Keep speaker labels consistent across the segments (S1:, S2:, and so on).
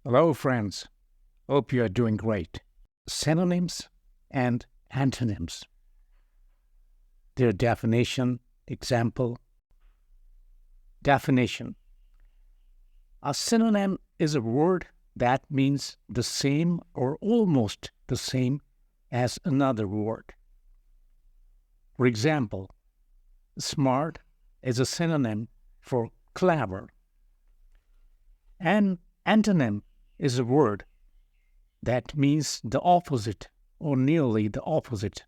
S1: Hello, friends. Hope you are doing great. Synonyms and antonyms. Their definition, example. Definition. A synonym is a word that means the same or almost the same as another word. For example, smart is a synonym for clever. An antonym is a word that means the opposite or nearly the opposite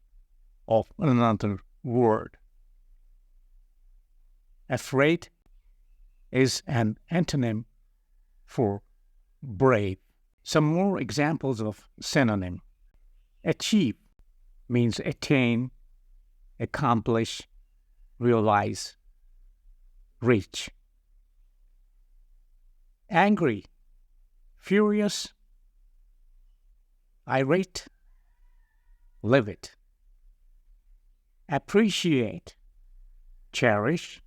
S1: of another word. Afraid is an antonym for brave. Some more examples of synonym. Achieve means attain, accomplish, realize, reach. Angry, furious, irate, livid. Appreciate, cherish,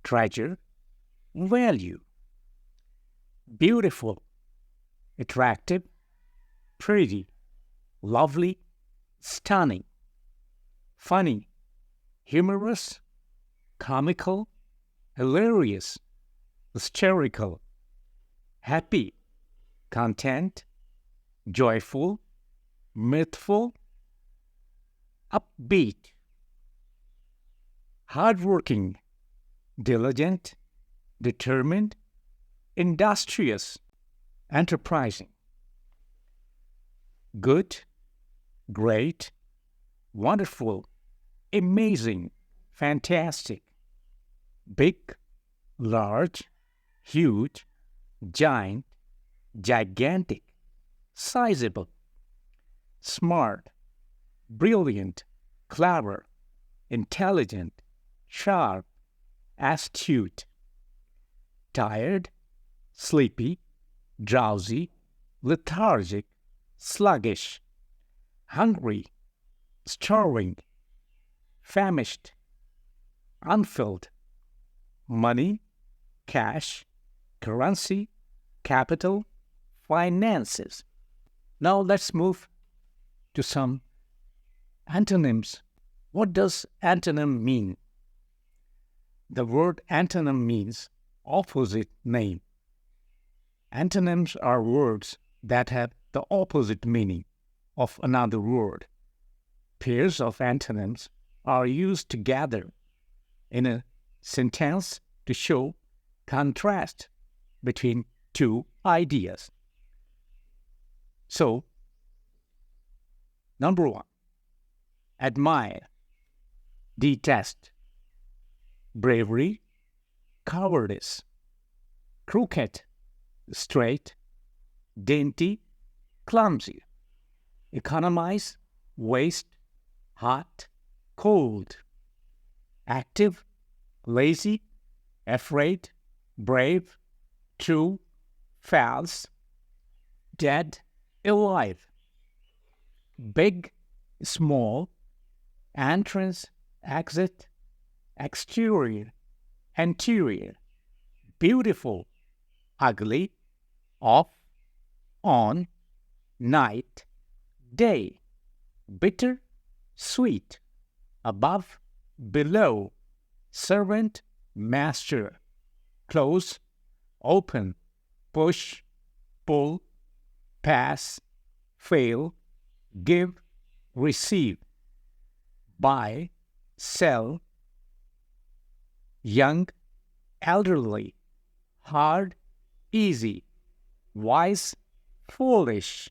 S1: treasure, value. Beautiful, attractive, pretty, lovely, stunning. Funny, humorous, comical, hilarious, hysterical. Happy, content, joyful, mirthful, upbeat. Hardworking, diligent, determined, industrious, enterprising. Good, great, wonderful, amazing, fantastic. Big, large, huge, giant, gigantic, sizable. Smart, brilliant, clever, intelligent, sharp, astute. Tired, sleepy, drowsy, lethargic, sluggish. Hungry, starving, famished, unfilled. Money, cash, currency, capital, finances. Now let's move to some antonyms. What does antonym mean? The word antonym means opposite name. Antonyms are words that have the opposite meaning of another word. Pairs of antonyms are used together in a sentence to show contrast between two ideas. So, number one, admire, detest, bravery, cowardice, crooked, straight, dainty, clumsy, economize, waste, hot, cold, active, lazy, afraid, brave, true, false, dead, alive. Big, small, entrance, exit, exterior, anterior. Beautiful, ugly, off, on, night, day. Bitter, sweet, above, below, servant, master, close, open, push, pull, pass, fail, give, receive, buy, sell, young, elderly, hard, easy, wise, foolish,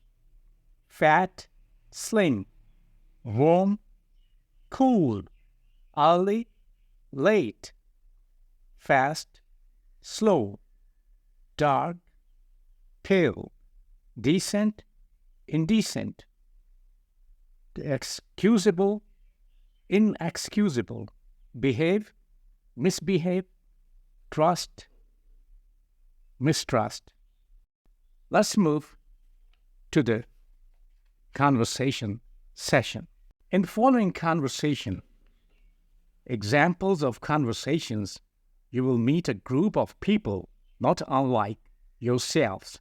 S1: fat, slim, warm, cool, early, late, fast, slow, dark, pale, decent, indecent, excusable, inexcusable, behave, misbehave, trust, mistrust. Let's move to the conversation session. In the following conversation, examples of conversations, you will meet a group of people not unlike yourselves.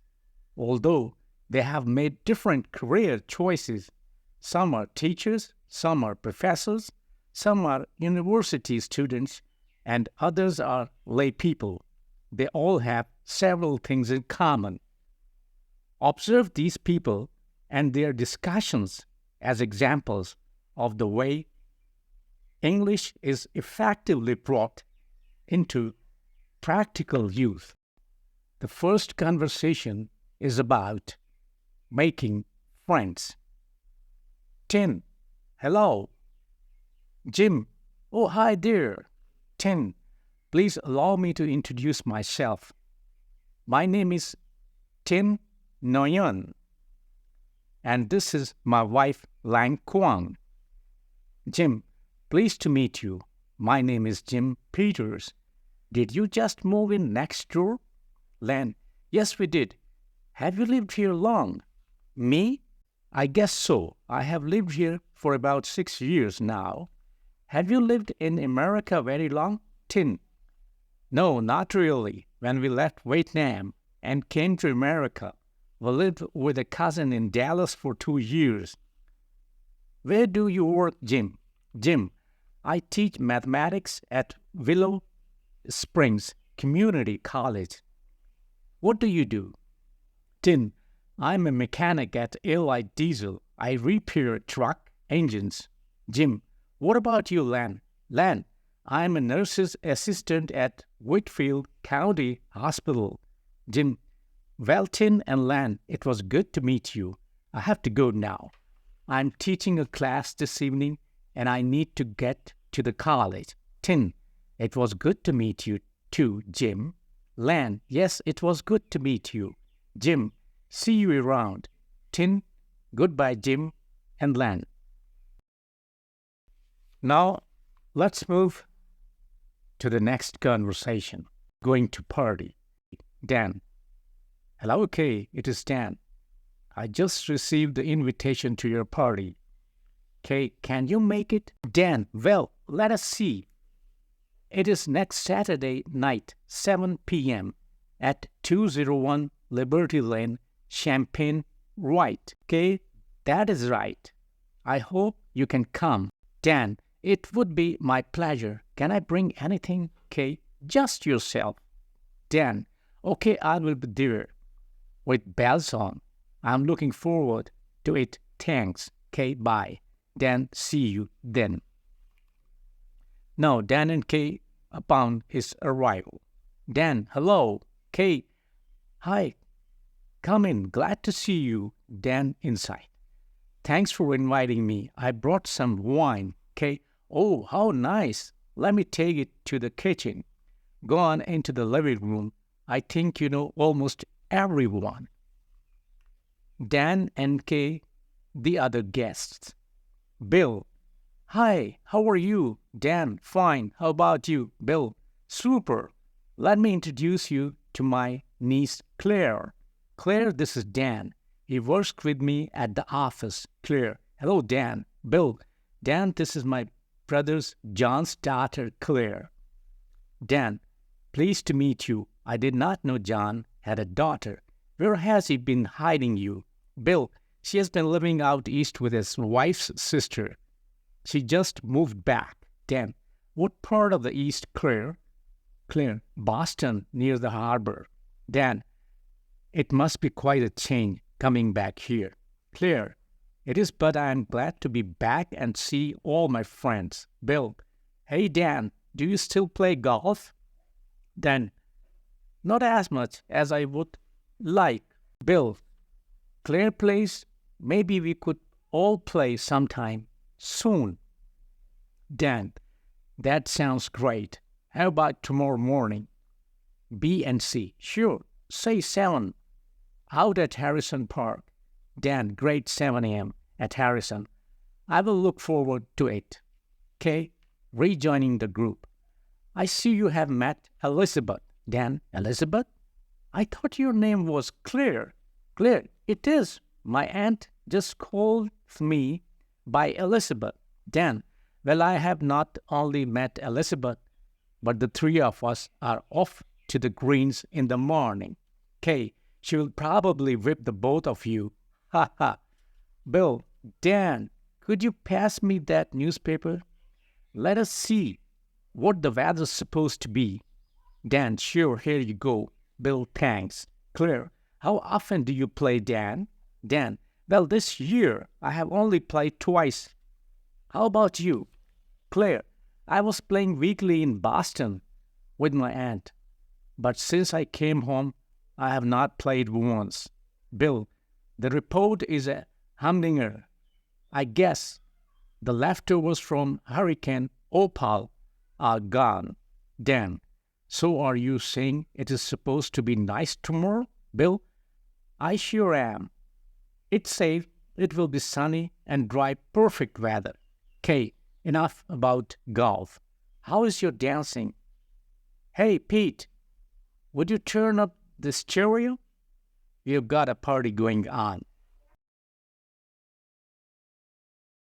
S1: although they have made different career choices. Some are teachers, some are professors, some are university students, and others are lay people. They all have several things in common. Observe these people and their discussions as examples of the way English is effectively brought into practical use. The first conversation is about making friends. Tin, hello. Jim, oh, hi there. Tin, please allow me to introduce myself. My name is Tin Nguyen, and this is my wife, Lang Kwang. Jim, pleased to meet you. My name is Jim Peters. Did you just move in next door? Lan, yes, we did. Have you lived here long? Me? I guess so. I have lived here for about 6 years now. Have you lived in America very long? Tin. No, not really. When we left Vietnam and came to America, we lived with a cousin in Dallas for 2 years. Where do you work, Jim? Jim, I teach mathematics at Willow Springs Community College. What do you do? Tin, I'm a mechanic at Allied Diesel. I repair truck engines. Jim, what about you, Lan? Lan, I'm a nurse's assistant at Whitfield County Hospital. Jim, well, Tin and Lan, it was good to meet you. I have to go now. I'm teaching a class this evening and I need to get to the college. Tin, it was good to meet you too, Jim. Lan, yes, it was good to meet you. Jim, see you around. Tin, goodbye, Jim and Lan. Now, let's move to the next conversation. Going to party. Dan. Hello, Kay. It is Dan. I just received the invitation to your party. Kay, can you make it? Dan, well, let us see. It is next Saturday night, 7 p.m. at 201 Liberty Lane, Champaign, right? Kay, that is right. I hope you can come. Dan, it would be my pleasure. Can I bring anything, Kay? Just yourself. Dan, okay, I will be there. With bells on. I'm looking forward to it. Thanks. Kay, bye. Dan, see you then. Now, Dan and Kay upon his arrival. Dan, hello. Kay, hi. Come in. Glad to see you. Dan inside. Thanks for inviting me. I brought some wine. Kay, oh, how nice. Let me take it to the kitchen. Go on into the living room. I think you know almost everyone. Dan and Kay, the other guests. Bill, hi, how are you? Dan, fine. How about you? Bill, super. Let me introduce you to my niece, Claire. Claire, this is Dan. He works with me at the office. Claire, hello, Dan. Bill, Dan, this is my brother's John's daughter, Claire. Dan, pleased to meet you. I did not know John had a daughter. Where has he been hiding you? Bill, she has been living out east with his wife's sister. She just moved back. Dan, what part of the East, Claire? Claire, Boston, near the harbor. Dan, it must be quite a change coming back here. Claire, it is, but I am glad to be back and see all my friends. Bill, hey Dan, do you still play golf? Dan, not as much as I would like. Bill, Claire plays. Maybe we could all play sometime soon. Dan, that sounds great. How about tomorrow morning? B and C, sure. Say 7. Out at Harrison Park. Dan, great, 7 a.m. at Harrison. I will look forward to it. Kay, rejoining the group. I see you have met Elizabeth. Dan, Elizabeth? I thought your name was Claire. Claire, it is. My aunt just called me by Elizabeth. Dan, well, I have not only met Elizabeth, but the three of us are off to the greens in the morning. Kay, She will probably whip the both of you. Ha ha. Bill, Dan, could you pass me that newspaper? Let us see what the weather's supposed to be. Dan, sure, here you go. Bill, thanks. Claire, how often do you play, Dan? Dan, well, this year I have only played twice. How about you? Claire, I was playing weekly in Boston with my aunt, but since I came home, I have not played once. Bill, the report is a humdinger. I guess the leftovers from Hurricane Opal are gone. Dan, so are you saying it is supposed to be nice tomorrow? Bill, I sure am. It says it will be sunny and dry, perfect weather. Kay, enough about golf. How is your dancing? Hey, Pete, would you turn up the stereo? We've got a party going on.